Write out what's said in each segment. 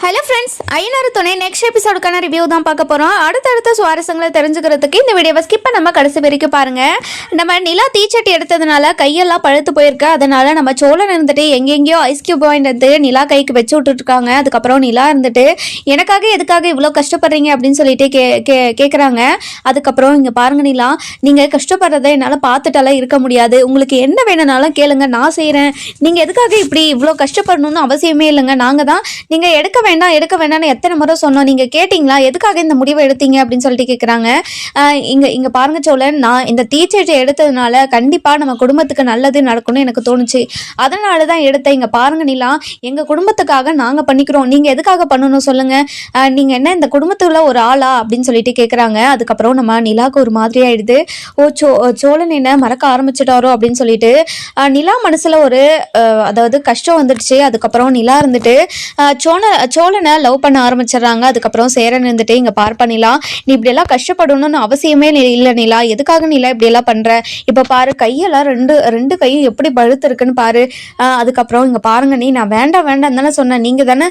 Hello friends, ஐநூறு துணை next எபிசோடுக்கான review தான் பார்க்க போகிறோம். அடுத்தடுத்த சுவாரஸ்யங்களை தெரிஞ்சுக்கிறதுக்கு இந்த வீடியோவை ஸ்கிப் பண்ணாமல் கடைசி வரைக்கும் பாருங்கள். நம்ம நிலா தீச்சட்டி எடுத்ததுனால கையெல்லாம் பழுத்து போயிருக்கு. அதனால நம்ம சோழன் இருந்துட்டு எங்கெங்கேயோ ஐஸ் கியூப் வாங்கிட்டு நிலா கைக்கு வச்சு விட்டுருக்காங்க. அதுக்கப்புறம் நிலா இருந்துட்டு எனக்காக எதுக்காக இவ்வளோ கஷ்டப்படுறீங்க அப்படின்னு சொல்லிட்டு கேட்குறாங்க. அதுக்கப்புறம் இங்கே பாருங்க நிலா, நீங்கள் கஷ்டப்படுறதை என்னால் பார்த்துட்டாலாம் இருக்க முடியாது. உங்களுக்கு என்ன வேணும்னாலும் கேளுங்க, நான் செய்கிறேன். நீங்கள் எதுக்காக இப்படி இவ்வளோ கஷ்டப்படணும்னு அவசியமே இல்லைங்க. நாங்கள் தான் நீங்கள் எடுக்க வேண்டாம்னு எத்தனை முறை சொன்னோம், நீங்க கேட்டீங்களா? எதுக்காக இந்த முடிவை எடுத்தீங்க அப்படின்னு சொல்லிட்டு கேட்குறாங்க. இங்க பாருங்க சோழன், நான் இந்த தீச்சட்டி எடுத்ததுனால கண்டிப்பா நம்ம குடும்பத்துக்கு நல்லது நடக்கும்னு எனக்கு தோணுச்சு. அதனால தான் எடுத்தேன். இங்க பாருங்க நிலா, எங்க குடும்பத்துக்காக நாங்க பண்ணிக்கிறோம், நீங்க எதுக்காக பண்ணணும் சொல்லுங்க. நீங்க என்ன இந்த குடும்பத்துல ஒரு ஆளா அப்படின்னு சொல்லிட்டு கேட்குறாங்க. அதுக்கப்புறம் நம்ம நிலாவுக்கு ஒரு மாதிரி ஆயிடுது. சோழன் என்ன மறக்க ஆரம்பிச்சிட்டாரோ அப்படின்னு சொல்லிட்டு நிலா மனசுல ஒரு அதாவது கஷ்டம் வந்துடுச்சு. அதுக்கப்புறம் நிலா இருந்துட்டு சோழனை லவ் பண்ண ஆரம்பிச்சிடறாங்க. அதுக்கப்புறம் சேரன் இருந்துட்டு இங்க பார்ப்பா நிலா, நீ இப்படியெல்லாம் கஷ்டப்படணும்னு அவசியமே இல்லை நிலா, எதுக்காக நிலா இப்படியெல்லாம் பண்ற? இப்ப பாரு கையெல்லாம் ரெண்டு கையும் எப்படி பழுத்து இருக்குன்னு பாரு. அதுக்கப்புறம் இங்க பாருங்க, நான் வேண்டாம் தானே சொன்னேன், நீங்க தானே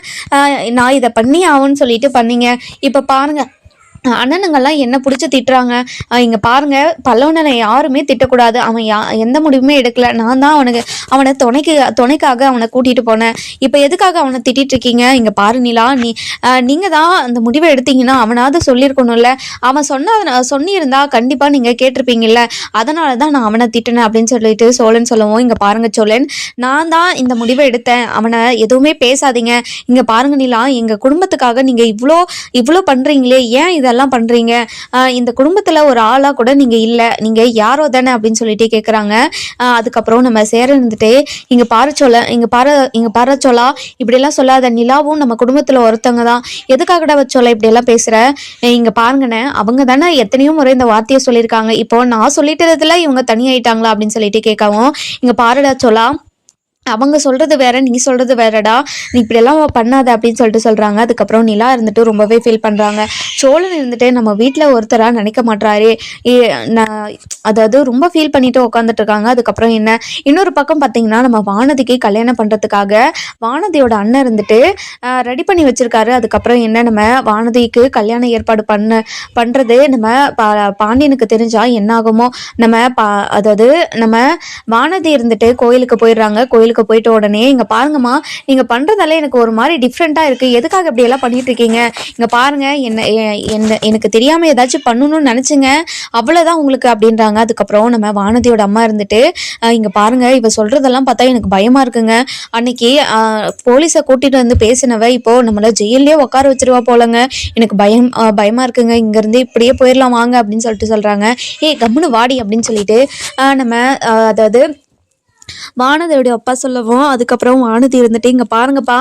நான் இதை பண்ணி ஆகும்னு சொல்லிட்டு பண்ணீங்க. இப்ப பாருங்க அண்ணனுங்கெல்லாம் என்ன பிடிச்சி திட்டுறாங்க. இங்கே பாருங்க, பல்லவனை யாருமே திட்டக்கூடாது. அவன் எந்த முடிவுமே எடுக்கல. நான் தான் அவனை துணைக்காக அவனை கூட்டிகிட்டு போனேன். இப்போ எதுக்காக அவனை திட்டிட்டு இருக்கீங்க? இங்கே பாரு நிலா, நீங்கள் தான் அந்த முடிவை எடுத்தீங்கன்னா அவனாவது சொல்லியிருக்கணும்ல. அவன் சொன்னியிருந்தா கண்டிப்பாக நீங்கள் கேட்டிருப்பீங்கல்ல. அதனால தான் நான் அவனை திட்டினேன் அப்படின்னு சொல்லிட்டு சோழன் சொல்லவும், இங்கே பாருங்க சோழன், நான் தான் இந்த முடிவை எடுத்தேன், அவனை எதுவுமே பேசாதீங்க. இங்கே பாருங்க நிலா, எங்கள் குடும்பத்துக்காக நீங்கள் இவ்வளோ பண்ணுறீங்களே, ஏன் இதெல்லாம் பண்றீங்க? இந்த குடும்பத்துல ஒரு ஆளா கூட நீங்க இல்ல, நீங்க யாரோ தானே அப்படின்னு சொல்லிட்டு கேக்குறாங்க. அதுக்கப்புறம் நம்ம சேர இருந்துட்டு இங்க பாரு சோழா, இப்படி எல்லாம் சொல்லாத, நிலாவும் நம்ம குடும்பத்துல ஒருத்தவங்க தான், எதுக்காகடா வச்சோல இப்படி எல்லாம் பேசுற? இங்க பாருங்கண்ணே, அவங்க தானே எத்தனையோ முறை இந்த வார்த்தையை சொல்லியிருக்காங்க, இப்போ நான் சொல்லிட்டதுல இவங்க தனியாயிட்டாங்களா அப்படின்னு சொல்லிட்டு கேட்கவும், இங்க பாருடா சோழா, அவங்க சொல்றது வேற, நீ சொல்றது வேறடா, நீ இப்படியெல்லாம் பண்ணாத அப்படின்னு சொல்லிட்டு சொல்றாங்க. அதுக்கப்புறம் நிலா இருந்துட்டு ரொம்பவே ஃபீல் பண்றாங்க. சோழன் இருந்துட்டு நம்ம வீட்டில் ஒருத்தரா நினைக்க மாட்டாரு, அதாவது ரொம்ப ஃபீல் பண்ணிட்டு உட்காந்துட்டு இருக்காங்க. அதுக்கப்புறம் இன்னொரு பக்கம் பார்த்தீங்கன்னா, நம்ம வானதிக்கு கல்யாணம் பண்றதுக்காக வானதியோட அண்ணன் இருந்துட்டு ரெடி பண்ணி வச்சிருக்காரு. அதுக்கப்புறம் நம்ம வானதிக்கு கல்யாணம் ஏற்பாடு பண்றது நம்ம பாண்டியனுக்கு தெரிஞ்சா என்ன ஆகுமோ. அதாவது நம்ம வானதி இருந்துட்டு கோயிலுக்கு போயிடுறாங்க. கோயிலுக்கு போயிட்ட உடனே, இங்க பாருங்கம்மா, நீங்க பண்றதால எனக்கு ஒரு மாதிரி டிஃப்ரெண்டா இருக்கு, எதுக்காக இப்படி எல்லாம் பண்ணிட்டு இருக்கீங்க? இங்க பாருங்க, எனக்கு தெரியாம ஏதாச்சும் பண்ணணும்னு நினைச்சுங்க, அவ்வளவுதான் உங்களுக்கு அப்படின்றாங்க. அதுக்கப்புறம் நம்ம வானதியோட அம்மா இருந்துட்டு இங்க பாருங்க, இவ சொல்றதெல்லாம் பார்த்தா எனக்கு பயமா இருக்குங்க. அன்னைக்கு போலீஸை கூட்டிட்டு வந்து பேசினவ இப்போ நம்மள ஜெயிலே உட்கார வச்சிருவா போலங்க, எனக்கு பயமா இருக்குங்க, இங்க இருந்து இப்படியே போயிடலாம் வாங்க அப்படின்னு சொல்லிட்டு சொல்றாங்க. கம்முனு வாடி அப்படின்னு சொல்லிட்டு நம்ம அதாவது வானதியோட அப்பா சொல்லவும், அதுக்கப்புறம் வானதி இருந்துட்டு இங்க பாருங்கப்பா,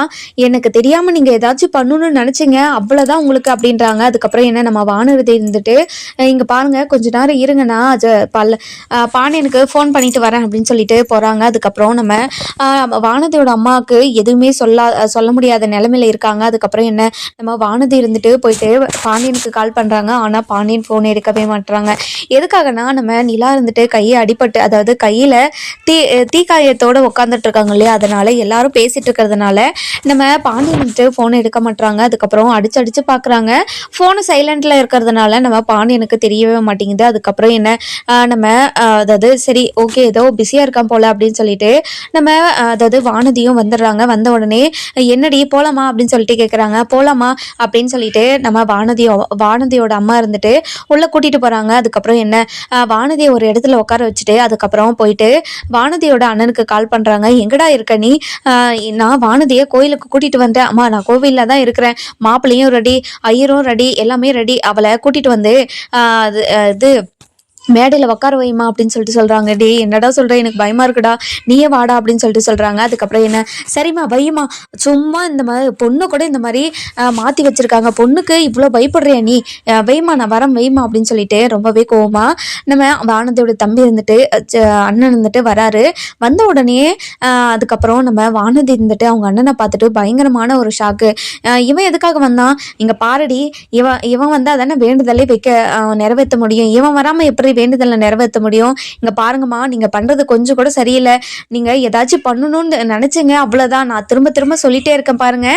எனக்கு தெரியாம நீங்க ஏதாச்சும் பண்ணணும்னு நினைச்சீங்க, அவ்வளவுதான் உங்களுக்கு அப்படின்றாங்க. அதுக்கப்புறம் நம்ம வானதி இருந்துட்டு இங்க பாருங்க, கொஞ்ச நேரம் இருங்கண்ணா, பாண்டியனுக்கு ஃபோன் பண்ணிட்டு வரேன் அப்படின்னு சொல்லிட்டு போறாங்க. அதுக்கப்புறம் நம்ம வானதியோட அம்மாவுக்கு எதுவுமே சொல்ல முடியாத நிலைமையில இருக்காங்க. அதுக்கப்புறம் நம்ம வானதி இருந்துட்டு போயிட்டு பாண்டியனுக்கு கால் பண்றாங்க. ஆனா பாண்டியன் போன் எடுக்கவே மாட்டாங்க. எதுக்காகனா, நம்ம நிலா இருந்துட்டு கையை அடிபட்டு, அதாவது கையில தீக்காயத்தோட உட்காந்துட்டு இருக்காங்க இல்லையா, அதனால எல்லாரும் பேசிட்டு இருக்கிறதுனால நம்ம பாண்டியன் வந்துட்டு போனை எடுக்க மாட்டாங்க. அதுக்கப்புறம் அடிச்சு பாக்குறாங்க. போனு சைலண்ட்ல இருக்கிறதுனால நம்ம பாண்டியனுக்கு தெரியவே மாட்டேங்குது. அதுக்கப்புறம் நம்ம அதாவது சரி ஓகே, ஏதோ பிஸியா இருக்கான் போல அப்படின்னு சொல்லிட்டு நம்ம அதாவது வானதியும் வந்துடுறாங்க. வந்த உடனே என்னடி போலாமா அப்படின்னு சொல்லிட்டு கேட்குறாங்க. போலாமா அப்படின்னு சொல்லிட்டு நம்ம வானதியோட அம்மா இருந்துட்டு உள்ள கூட்டிட்டு போறாங்க. அதுக்கப்புறம் வானதியை ஒரு இடத்துல உட்கார வச்சுட்டு அதுக்கப்புறம் போயிட்டு வானதியோட அண்ணனுக்கு கால் பண்றாங்க. எங்கடா இருக்க நீ? நான் வானதியை கோயிலுக்கு கூட்டிட்டு வந்தேன் அம்மா, நான் கோவில்ல தான் இருக்கிறேன், மாப்பிள்ளையும் ரெடி, ஐயரும் ரெடி, எல்லாமே ரெடி, அவளை கூட்டிட்டு வந்து இது மேடையில் உட்கார வைமா அப்படின்னு சொல்லிட்டு சொல்கிறாங்க. டே என்னடா சொல்கிறேன், எனக்கு பயமா இருக்குடா, நீயே வாடா அப்படின்னு சொல்லிட்டு சொல்கிறாங்க. அதுக்கப்புறம் சரிம்மா வைமா, சும்மா இந்த மாதிரி பொண்ணு கூட இந்த மாதிரி மாற்றி வச்சுருக்காங்க, பொண்ணுக்கு இவ்வளோ பயப்படுறியா நீ, வைமா நான் வரேன் வைமா அப்படின்னு சொல்லிட்டு ரொம்பவே கோவமா நம்ம வானதியோட தம்பி இருந்துட்டு அண்ணன் இருந்துட்டு வராரு. வந்த உடனே அதுக்கப்புறம் நம்ம வானதி இருந்துட்டு அவங்க அண்ணனை பார்த்துட்டு பயங்கரமான ஒரு ஷாக்கு. இவன் எதுக்காக வந்தான்? இங்கே பாரடி, இவன் வந்தால் தானே வேண்டுதலே நிறைவேற்ற முடியும், இவன் வராமல் எப்படி வேண்டுதலை நிறைவேற்ற முடியும். இங்கே பாருங்கம்மா, நீங்கள் பண்ணுறது கொஞ்சம் கூட சரியில்லை. நீங்கள் ஏதாச்சும் பண்ணணும்னு நினச்சிங்க, அவ்வளோதான். நான் திரும்ப திரும்ப சொல்லிட்டே இருக்கேன் பாருங்க,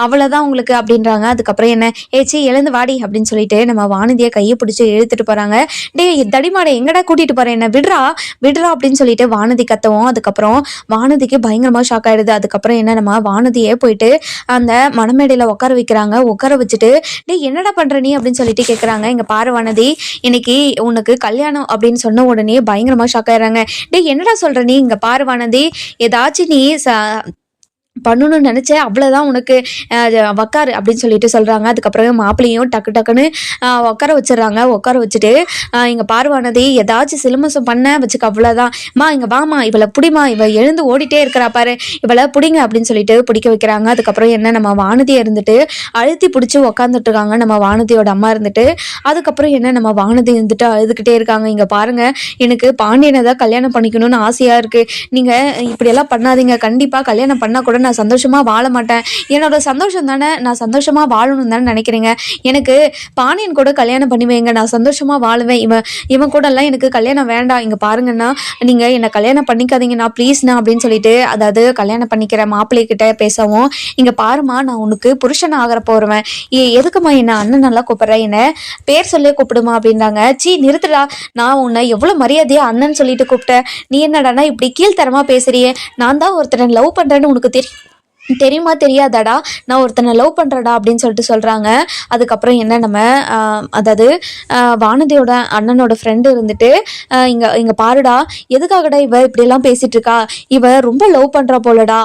அவ்வளோதான் உங்களுக்கு அப்படின்றாங்க. அதுக்கப்புறம் என்ன, ஏச்சி எழுந்து வாடி அப்படின்னு சொல்லிட்டு நம்ம வானதியை கையை பிடிச்சி இழுத்துட்டு போகிறாங்க. தடிமாடை எங்கடா கூட்டிகிட்டு போகிறேன், என்ன விடுறா விடுறா அப்படின்னு சொல்லிட்டு வானதி கத்தவும், அதுக்கப்புறம் வானதிக்கு பயங்கரமாக ஷாக் ஆகிடுது. அதுக்கப்புறம் என்ன, நம்ம வானதியே போயிட்டு அந்த மணமேடையில் உட்கார வைக்கிறாங்க. உட்கார வச்சுட்டு என்னடா பண்ணுற நீ அப்படின்னு சொல்லிட்டு கேட்குறாங்க. இங்கே பாரு வானதி, இன்னைக்கு உனக்கு கல்யாணம் அப்படின்னு சொன்ன உடனே பயங்கரமாக ஷாக் ஆயிடுறாங்க. என்னடா சொல்கிற நீ, இங்கே பாரு வானதி, ஏதாச்சும் நீ பண்ணணும்னு நினச்சேன், அவ்வளோதான் உனக்கு, உக்காரு அப்படின்னு சொல்லிட்டு சொல்கிறாங்க. அதுக்கப்புறம் மாப்பிள்ளையும் டக்கு டக்குன்னு உட்கார வச்சிடறாங்க. உட்கார வச்சுட்டு இங்கே பார்வானதி ஏதாச்சும் சிலுமசம் பண்ண வச்சுக்க, அவ்வளோதான். இங்கே வாமா, இவளை பிடிமா, இவள் எழுந்து ஓடிட்டே இருக்கிறா பாரு, இவளை பிடிங்க அப்படின்னு சொல்லிட்டு பிடிக்க வைக்கிறாங்க. அதுக்கப்புறம் என்ன, நம்ம வானதியை இருந்துட்டு அழுத்தி பிடிச்சி உக்காந்துட்டு இருக்காங்க. நம்ம வானதியோட அம்மா இருந்துட்டு, அதுக்கப்புறம் என்ன, நம்ம வானதி இருந்துட்டு அழுதுகிட்டே இருக்காங்க. இங்கே பாருங்க, எனக்கு பாண்டியனை தான் கல்யாணம் பண்ணிக்கணும்னு ஆசையாக இருக்குது. நீங்கள் இப்படியெல்லாம் பண்ணாதீங்க. கண்டிப்பாக கல்யாணம் பண்ணால் கூட நான் சந்தோஷமாக வாழ மாட்டேன். என்னோட சந்தோஷம் தானே, நான் சந்தோஷமாக வாழணும் தானே நினைக்கிறீங்க. எனக்கு பாண்டியன் கூட கல்யாணம் பண்ணி வைங்க, நான் சந்தோஷமாக வாழுவேன். இவன் கூட எல்லாம் எனக்கு கல்யாணம் வேண்டாம். இங்கே பாருங்கன்னா, நீங்கள் என்னை கல்யாணம் பண்ணிக்காதீங்கண்ணா ப்ளீஸ்ண்ணா அப்படின்னு சொல்லிட்டு, அதாவது கல்யாணம் பண்ணிக்கிற மாப்பிள்ளைகிட்ட பேசவும், இங்கே பாருமா, நான் உனக்கு புருஷன் ஆகிற போகிறவன், எதுக்குமா என்ன அண்ணன் நல்லா கூப்பிட்றேன், என்ன பேர் சொல்லி கூப்பிடுமா அப்படின்றாங்க. நிறுத்துடா, நான் உன்னை எவ்வளோ மரியாதையாக அண்ணன் சொல்லிட்டு கூப்பிட்டேன், நீ என்னடானா இப்படி கீழ்த்தரமாக பேசுறியே, நான் தான் ஒருத்தரை லவ் பண்ணுறேன்னு உனக்கு தெரியுமா தெரியாதாடா, நான் ஒருத்தனை லவ் பண்ணுறடா அப்படின்னு சொல்லிட்டு சொல்கிறாங்க. அதுக்கப்புறம் என்ன, நம்ம அதாவது வானதியோட அண்ணனோட ஃப்ரெண்டு இருந்துட்டு, இங்கே பாருடா, எதுக்காகடா இவ இப்படியெல்லாம் பேசிகிட்டு இருக்கா, இவ ரொம்ப லவ் பண்ணுறா போலடா,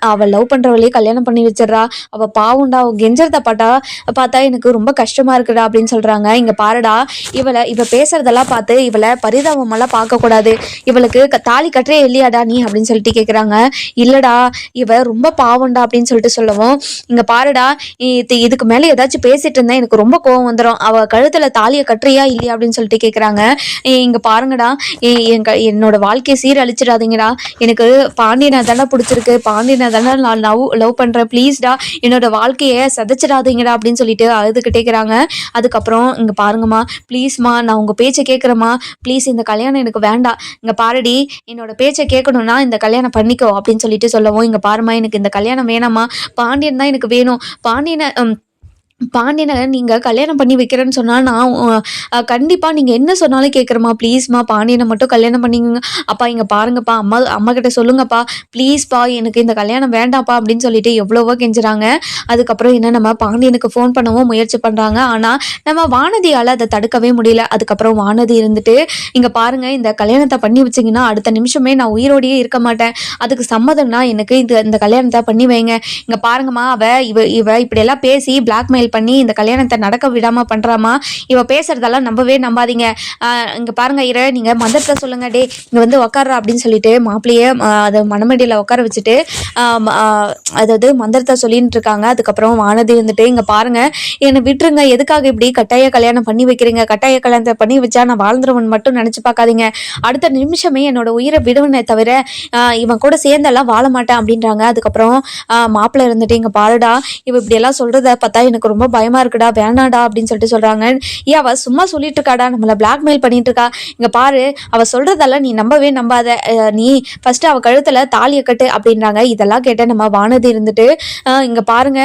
அவள் லவ் பண்ணுறவளையே கல்யாணம் பண்ணி வச்சிடறா, அவள் பாவுண்டா, அவள் கெஞ்சறத பார்த்தா எனக்கு ரொம்ப கஷ்டமாக இருக்குடா அப்படின்னு சொல்கிறாங்க. இங்கே பாருடா, இவ பேசுறதெல்லாம் பார்த்து இவளை பரிதாபமெல்லாம் பார்க்கக்கூடாது, இவளுக்கு தாலி கட்டுறே இல்லையாடா நீ அப்படின்னு சொல்லிட்டு கேட்குறாங்க. இல்லைடா, இவ ரொம்ப பாவண்டா அப்படின்னு சொல்லிட்டு சொல்லவும், இங்க பாருடா, இதுக்கு மேல ஏதாச்சும் பேசிட்டு இருந்தா எனக்கு ரொம்ப கோவம் வந்துடும், அவ கழுத்துல தாலியை கட்டுறியா இல்லையா அப்படின்னு சொல்லிட்டு கேட்குறாங்க. இங்க பாருங்கடா, என்னோட வாழ்க்கையை சீரழிச்சிடாதீங்கடா, எனக்கு பாண்டியனை தானே பிடிச்சிருக்கு, பாண்டியனை தானே நான் லவ் பண்றேன், ப்ளீஸ்டா என்னோட வாழ்க்கையை சதைச்சிடாதீங்கடா அப்படின்னு சொல்லிட்டு அழுதுகிட்டே இருக்கிறாங்க. அதுக்கப்புறம் இங்க பாருங்கம்மா, ப்ளீஸ்மா, நான் உங்க பேச்சை கேட்குறேம்மா, ப்ளீஸ் இந்த கல்யாணம் எனக்கு வேண்டாம், இங்க பாருடி, என்னோட பேச்சை கேட்கணும்னா இந்த கல்யாணம் பண்ணிக்கோ அப்படின்னு சொல்லிட்டு சொல்லவும், இங்க பாருமா, எனக்கு இந்த கல்யாணம் வேணாமா, பாண்டியன் தான் எனக்கு வேணும், பாண்டியனை நீங்கள் கல்யாணம் பண்ணி வைக்கிறேன்னு சொன்னால் நான் கண்டிப்பாக நீங்கள் என்ன சொன்னாலும் கேட்குறேம்மா, ப்ளீஸ்மா பாண்டியனை மட்டும் கல்யாணம் பண்ணிங்க. அப்பா இங்கே பாருங்கப்பா, அம்மா கிட்ட சொல்லுங்கப்பா, ப்ளீஸ்ப்பா எனக்கு இந்த கல்யாணம் வேண்டாம்ப்பா அப்படின்னு சொல்லிட்டு எவ்வளவோ கெஞ்சுறாங்க. அதுக்கப்புறம் என்ன, நம்ம பாண்டியனுக்கு ஃபோன் பண்ணவும் முயற்சி பண்ணுறாங்க. ஆனால் நம்ம வானதியால் அதை தடுக்கவே முடியல. அதுக்கப்புறம் வானதி இருந்துட்டு, இங்கே பாருங்கள், இந்த கல்யாணத்தை பண்ணி வச்சிங்கன்னா அடுத்த நிமிஷமே நான் உயிரோடையே இருக்க மாட்டேன், அதுக்கு சம்மதம்னா எனக்கு இந்த கல்யாணத்தை பண்ணி வைங்க. இங்கே பாருங்கம்மா, இவ இப்படியெல்லாம் பேசி பிளாக்மெயில் பண்ணி இந்த கல்யாணத்தை நடக்க விடாம பண்றாமா, இவ பேசுறதெல்லாம் நம்பவே நம்பாதீங்க, இங்க பாருங்க நீங்க மந்திரத்தை சொல்லுங்க, இங்க வந்து உட்கார்றா அப்படின்னு சொல்லிட்டு மாப்பிள்ளையே அதை மணமடியில உட்கார வச்சுட்டு அதாவது மந்திரத்தை சொல்லிட்டு இருக்காங்க. அதுக்கப்புறம் வானதி வந்துட்டு, இங்க பாருங்க, என்னை விட்டுருங்க, எதுக்காக இப்படி கட்டாய கல்யாணம் பண்ணி வைக்கிறீங்க, கட்டாய கல்யாணத்தை பண்ணி வச்சா நான் வாழ்ந்துருவன் மட்டும் நினைச்சு பார்க்காதீங்க, அடுத்த நிமிஷமே என்னோட உயிரை விடுவனே தவிர இவன் கூட சேர்ந்தெல்லாம் வாழ மாட்டேன் அப்படின்றாங்க. அதுக்கப்புறம் மாப்பிள்ளை இருந்துட்டு, இங்க பாருடா, இவ இப்படி எல்லாம் சொல்றத பார்த்தா எனக்கு ரொம்ப பயமா இருக்குடா, வேணாடா அப்படின்னு சொல்லிட்டு சொல்றாங்க. அவ சும்மா சொல்லிட்டு இருக்காடா, நம்மள பிளாக்மெயில் பண்ணிட்டு இருக்கா, இங்க பாரு, அவ சொல்றதெல்லாம் நீ நம்பவே நம்பாத, நீ ஃபர்ஸ்ட் அவ கழுத்துல தாலியை கட்டு அப்படின்றாங்க. இதெல்லாம் கேட்ட நம்ம வானதி இருந்துட்டு, இங்க பாருங்க,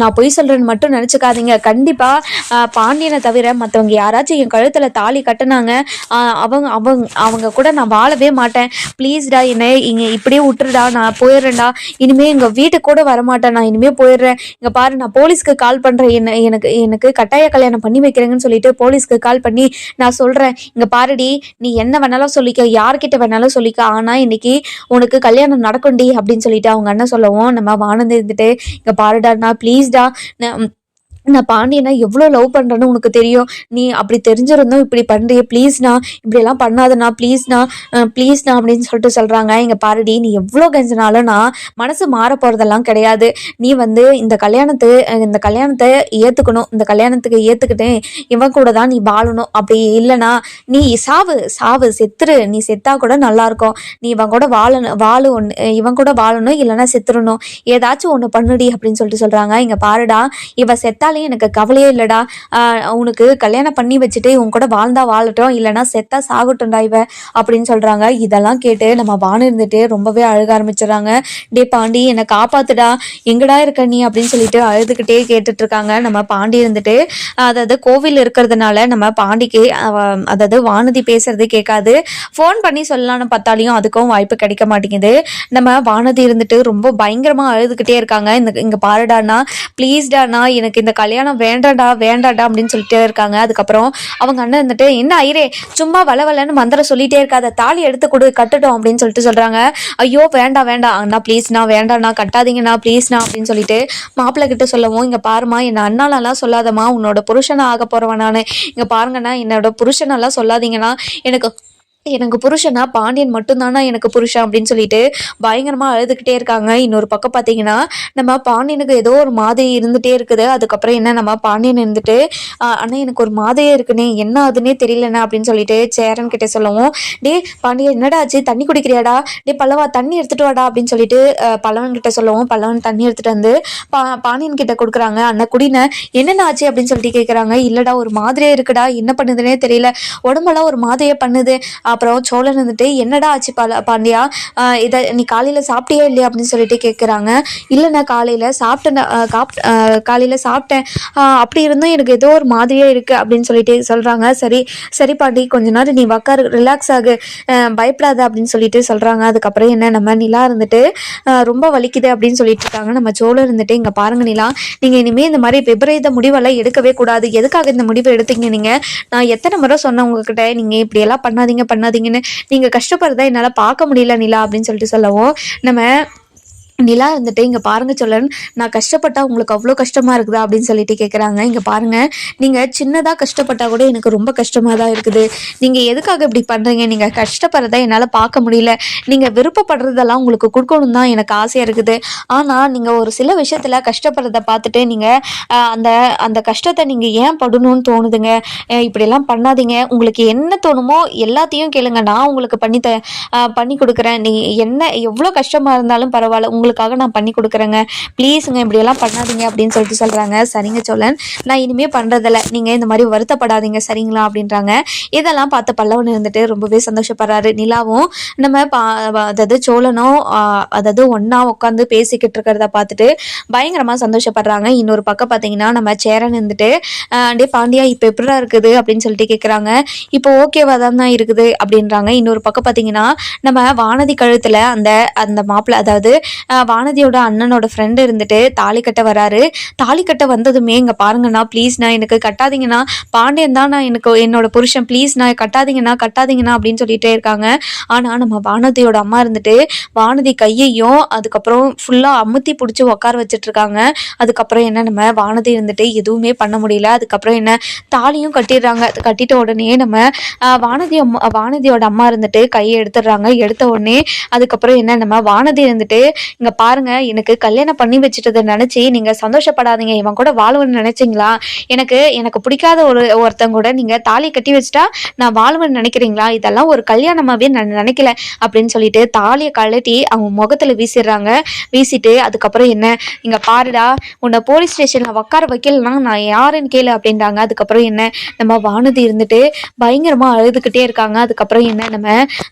நான் பொய் சொல்றேன்னு மட்டும் நினைச்சுக்காதீங்க, கண்டிப்பா பாண்டியனை தவிர மற்றவங்க யாராச்சும் என் கழுத்துல தாலி கட்டுனாங்க, அவங்க கூட நான் வாழவே மாட்டேன், ப்ளீஸ்டா என்னை இங்க இப்படியே விட்டுருடா, நான் போயிடுறேன்டா, இனிமே எங்க வீட்டுக்கு கூட வரமாட்டேன், நான் இனிமே போயிடுறேன், இங்க பாரு, நான் போலீஸ்க்கு கால் பண்றேன், எனக்கு கட்டாய கல்யாணம் பண்ணி வைக்கிறேங்கன்னு சொல்லிட்டு போலீஸ்க்கு கால் பண்ணி நான் சொல்றேன், இங்க பாருடி, நீ என்ன வேணாலும் சொல்லிக்க, யார்கிட்ட வேணாலும் சொல்லிக்க, ஆனா இன்னைக்கு உனக்கு கல்யாணம் நடக்கும்டி அப்படின்னு சொல்லிட்டு அவங்க அண்ணன் சொல்லவும், நம்ம வானந்து இருந்துட்டு, இங்க பாருடா, ப்ளீஸ்டா, நான் பாண்டியனை எவ்வளோ லவ் பண்ணுறேன்னு உனக்கு தெரியும், நீ அப்படி தெரிஞ்சிருந்தோம் இப்படி பண்ணுறிய, ப்ளீஸ்ண்ணா இப்படியெல்லாம் பண்ணாதண்ணா, ப்ளீஸ்ண்ணா அப்படின்னு சொல்லிட்டு சொல்கிறாங்க. இங்கே பாருடி, நீ எவ்வளோ கெஞ்சினாலும் நான் மனசு மாற போகிறதெல்லாம் கிடையாது, நீ வந்து இந்த கல்யாணத்தை ஏற்றுக்கணும், இந்த கல்யாணத்துக்கு ஏற்றுக்கிட்டு இவன் கூட தான் நீ வாழணும், அப்படி இல்லைனா நீ சாவு செத்துரு, நீ செத்தா கூட நல்லாயிருக்கும், நீ இவன் கூட இவன் கூட வாழணும், இல்லைனா செத்துடணும், ஏதாச்சும் ஒன்று பண்ணுடி அப்படின்னு சொல்லிட்டு சொல்கிறாங்க. இங்கே பாருடா, இவ செத்தா செத்தாலும் எனக்கு கவலையே இல்லடா. உனக்கு கல்யாணம் பண்ணி வச்சுட்டு உன் கூட வாழ்ந்தா வாழட்டும், இல்லைன்னா செத்தா சாகட்டும்டா இவ அப்படின்னு சொல்றாங்க. இதெல்லாம் கேட்டு நம்ம வானு இருந்துட்டு ரொம்பவே அழுக ஆரம்பிச்சிடறாங்க. டே பாண்டி என்னை காப்பாத்துடா, எங்கடா இருக்க நீ அப்படின்னு சொல்லிட்டு அழுதுகிட்டே கேட்டுட்டு இருக்காங்க. நம்ம பாண்டி இருந்துட்டு அதாவது கோவில் இருக்கிறதுனால நம்ம பாண்டிக்கு அதாவது வானதி பேசுறது கேட்காது. ஃபோன் பண்ணி சொல்லலாம்னு பார்த்தாலையும் அதுக்கும் வாய்ப்பு கிடைக்க மாட்டேங்குது. நம்ம வானதி இருந்துட்டு ரொம்ப பயங்கரமா அழுதுகிட்டே இருக்காங்க. இங்க பாருடாண்ணா, ப்ளீஸ்டாண்ணா, எனக்கு இந்த கல்யாணம் வேண்டாடா வேண்டாடா அப்படின்னு சொல்லிட்டே இருக்காங்க. அதுக்கப்புறம் அவங்க அண்ணன் இருந்துட்டு, என்ன ஐரே சும்மா வளவலன்னு மந்திரம் சொல்லிட்டே இருக்காத, தாலி எடுத்து கொடு கட்டட்டும் அப்படின்னு சொல்லிட்டு சொல்றாங்க. ஐயோ வேண்டாம் வேண்டாம் அண்ணா ப்ளீஸ்ண்ணா, வேண்டாண்ணா கட்டாதீங்கண்ணா ப்ளீஸ்ண்ணா அப்படின்னு சொல்லிட்டு மாப்பிள்ளை கிட்ட சொல்லவும், இங்க பாருமா என்ன அண்ணாலெல்லாம் சொல்லாதம்மா, உன்னோட புருஷனை ஆக போறவன் நானு, இங்க பாருங்கண்ணா என்னோட புருஷனெல்லாம் சொல்லாதீங்கன்னா, எனக்கு எனக்கு புருஷனா பாண்டியன் மட்டும்தானா எனக்கு புருஷன் அப்படின்னு சொல்லிட்டு பயங்கரமா அழுதுகிட்டே இருக்காங்க. இன்னொரு பக்கம் பார்த்தீங்கன்னா நம்ம பாண்டியனுக்கு ஏதோ ஒரு மாதிரி இருந்துகிட்டே இருக்குது. அதுக்கப்புறம் என்ன, நம்ம பாண்டியன் இருந்துட்டு அண்ணா எனக்கு ஒரு மாதிரியே இருக்குண்ணே, என்ன ஆகுதுன்னே தெரியலண்ணா அப்படின்னு சொல்லிட்டு சேரன் கிட்டே சொல்லவும், டே பாண்டியன் என்னடா ஆச்சு, தண்ணி குடிக்கிறியாடா, டே பல்லவா தண்ணி எடுத்துட்டு வாடா அப்படின்னு சொல்லிட்டு பல்லவன் கிட்ட சொல்லவும், பல்லவன் தண்ணி எடுத்துட்டு வந்து பாண்டியன் கிட்ட கொடுக்குறாங்க. அண்ணா குடின, என்னென்ன ஆச்சு அப்படின்னு சொல்லிட்டு கேட்குறாங்க. இல்லடா ஒரு மாதிரியே இருக்குடா, என்ன பண்ணுதுன்னே தெரியல, உடம்பெல்லாம் ஒரு மாதிரியே பண்ணுது. அப்புறம் சோழன் வந்துட்டு, என்னடா ஆச்சு பாண்டியா, இதை நீ காலையில் சாப்பிட்டியா இல்லையா அப்படின்னு சொல்லிட்டு கேட்குறாங்க. இல்லைண்ணா காலையில் சாப்பிட்டேன், காலையில் சாப்பிட்டேன், அப்படி இருந்தும் எனக்கு ஏதோ ஒரு மாதிரியே இருக்குது அப்படின்னு சொல்லிட்டு சொல்கிறாங்க. சரி சரி பாண்டி, கொஞ்ச நேரம் நீ உக்காரு, ரிலாக்ஸ் ஆகு, பயப்படாத அப்படின்னு சொல்லிட்டு சொல்கிறாங்க. அதுக்கப்புறம் என்ன, நம்ம நிலா இருந்துட்டு ரொம்ப வலிக்குது அப்படின்னு சொல்லிட்டு இருக்காங்க. நம்ம சோழன் இருந்துட்டு, இங்கே பாருங்க நிலா, நீங்கள் இனிமேல் இந்த மாதிரி விபரீத முடிவெல்லாம் எடுக்கவே கூடாது. எதுக்காக இந்த முடிவை எடுத்தீங்க நீங்கள்? நான் எத்தனை முறை சொன்னேன் உங்ககிட்ட, நீங்கள் இப்படியெல்லாம் பண்ணாதீங்கன்னு, நீங்கள் கஷ்டப்படுறத என்னால் பார்க்க முடியல நிலா அப்படின்னு சொல்லிட்டு சொல்லவும், நம்ம நிலா இருந்துட்டு, இங்கே பாருங்க சோழன், நான் கஷ்டப்பட்டா உங்களுக்கு அவ்வளோ கஷ்டமாக இருக்குதா அப்படின்னு சொல்லிட்டு கேட்குறாங்க. இங்கே பாருங்கள், நீங்கள் சின்னதாக கஷ்டப்பட்டால் கூட எனக்கு ரொம்ப கஷ்டமாக தான் இருக்குது. நீங்கள் எதுக்காக இப்படி பண்ணுறீங்க? நீங்கள் கஷ்டப்படுறத என்னால் பார்க்க முடியல. நீங்கள் விருப்பப்படுறதெல்லாம் உங்களுக்கு கொடுக்கணும் தான் எனக்கு ஆசையாக இருக்குது. ஆனால் நீங்கள் ஒரு சில விஷயத்தில் கஷ்டப்படுறத பார்த்துட்டு நீங்கள் அந்த அந்த கஷ்டத்தை நீங்கள் ஏன் படணும்னு தோணுதுங்க. இப்படியெல்லாம் பண்ணாதீங்க. உங்களுக்கு என்ன தோணுமோ எல்லாத்தையும் கேளுங்க, நான் உங்களுக்கு பண்ணி கொடுக்குறேன். நீங்கள் என்ன எவ்வளோ கஷ்டமாக இருந்தாலும் பரவாயில்ல, உங்களுக்காக நான் பண்ணி கொடுக்குறேங்க, ப்ளீஸுங்க இப்படியெல்லாம் பண்ணாதீங்க அப்படின்னு சொல்லிட்டு சொல்கிறாங்க. சரிங்க சோழன், நான் இனிமேல் பண்ணுறதில்ல, நீங்கள் இந்த மாதிரி வருத்தப்படாதீங்க சரிங்களா அப்படின்றாங்க. இதெல்லாம் பார்த்து பல்லவன் இருந்துட்டு ரொம்பவே சந்தோஷப்படுறாரு. நிலாவும் நம்ம அதாவது சோழனும் அதாவது ஒன்றா உட்காந்து பேசிக்கிட்டு இருக்கிறத பார்த்துட்டு பயங்கரமாக சந்தோஷப்படுறாங்க. இன்னொரு பக்கம் பார்த்தீங்கன்னா நம்ம சேரன் இருந்துட்டு, டே பாண்டியா இப்போ எப்படிடா இருக்குது அப்படின்னு சொல்லிட்டு கேட்குறாங்க. இப்போ ஓகேவா தான் இருக்குது அப்படின்றாங்க. இன்னொரு பக்கம் பார்த்தீங்கன்னா நம்ம வானதி கழுத்தில் அந்த அந்த மாப்பிள்ளை அதாவது வானதியோட அண்ணனோட ஃப்ரெண்டு இருந்துட்டு தாலி கட்ட வராரு. தாலி கட்ட வந்ததுமே, இங்கே பாருங்கண்ணா ப்ளீஸ்ண்ணா எனக்கு கட்டாதீங்கண்ணா, பாண்டியன் தான் நான் எனக்கு என்னோட புருஷன், ப்ளீஸ்ண்ணா கட்டாதீங்கண்ணா அப்படின்னு சொல்லிட்டே இருக்காங்க. ஆனால் நம்ம வானதியோட அம்மா இருந்துட்டு வானதி கையையும் அதுக்கப்புறம் ஃபுல்லாக அமுத்தி பிடிச்சி உட்கார வச்சுட்டு இருக்காங்க. அதுக்கப்புறம் என்ன, நம்ம வானதி இருந்துட்டு எதுவுமே பண்ண முடியல. அதுக்கப்புறம் என்ன, தாலியும் கட்டிடுறாங்க. கட்டிட்ட உடனே நம்ம வானதியோட அம்மா இருந்துட்டு கையை எடுத்துடுறாங்க. எடுத்த உடனே அதுக்கப்புறம் என்ன, நம்ம வானதி இருந்துட்டு, இங்க பாருங்க, எனக்கு கல்யாணம் பண்ணி வச்சுட்டதை நினைச்சு நீங்க சந்தோஷப்படாதீங்க, இவன் கூட வாழ்வன்னு நினைச்சீங்களா? எனக்கு பிடிக்காத ஒருத்தங்க கூட நீங்க தாலி கட்டி வச்சுட்டா நான் வாழ்வன்னு நினைக்கிறீங்களா? இதெல்லாம் ஒரு கல்யாணமாவே நான் நினைக்கல அப்படின்னு சொல்லிட்டு தாலியை கழட்டி அவங்க முகத்துல வீசிடுறாங்க. வீசிட்டு அதுக்கப்புறம் என்ன, இங்க பாருடா, உன்னை போலீஸ் ஸ்டேஷன்ல உட்கார வைக்கலன்னா நான் யாருன்னு கேளு அப்படின்றாங்க. அதுக்கப்புறம் என்ன, நம்ம வானதி இருந்துட்டு பயங்கரமா அழுதுகிட்டே இருக்காங்க. அதுக்கப்புறம் என்ன, நம்ம